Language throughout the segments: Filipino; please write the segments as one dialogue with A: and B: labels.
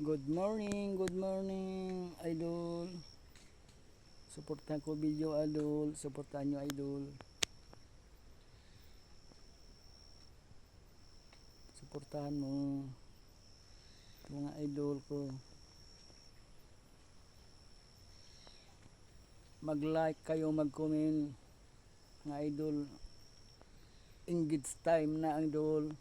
A: Good morning, idol. Suportahan ko video, idol. Suportahan nyo, idol. Suportahan mo mga idol ko. Mag-like kayo, mag-comment, mga idol. Engage time na, idol.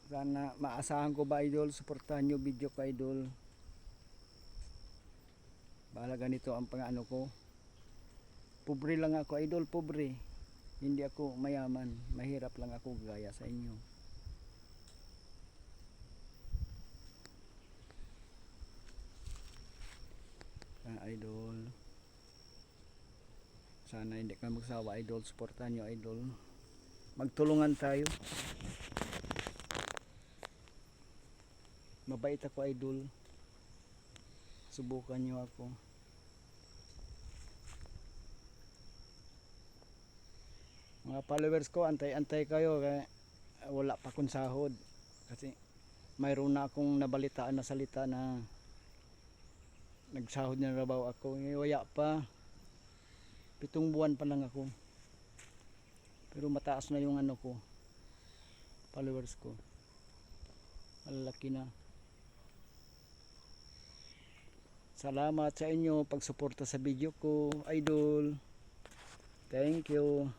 A: Sana maasahan ko ba, idol? Suportahan nyo video ko, idol. Bahala ganito ang pang-ano ko. Pobre lang ako, idol, pobre. Hindi ako mayaman. Mahirap lang ako gaya sa inyo. Idol. Sana hindi ka magsawa, idol. Suportahan nyo, idol. Magtulungan tayo. Mabait ako, idol. Subukan nyo ako. Mga followers ko, antay-antay kayo kaya wala pa akong sahod. Kasi mayroon na akong nabalitaan na salita na nagsahod na raw ako. Wala pa. 7 buwan pa lang ako. Pero mataas na yung ano ko, followers ko. Malalaki na. Salamat sa inyo pagsuporta sa video ko, idol. Thank you.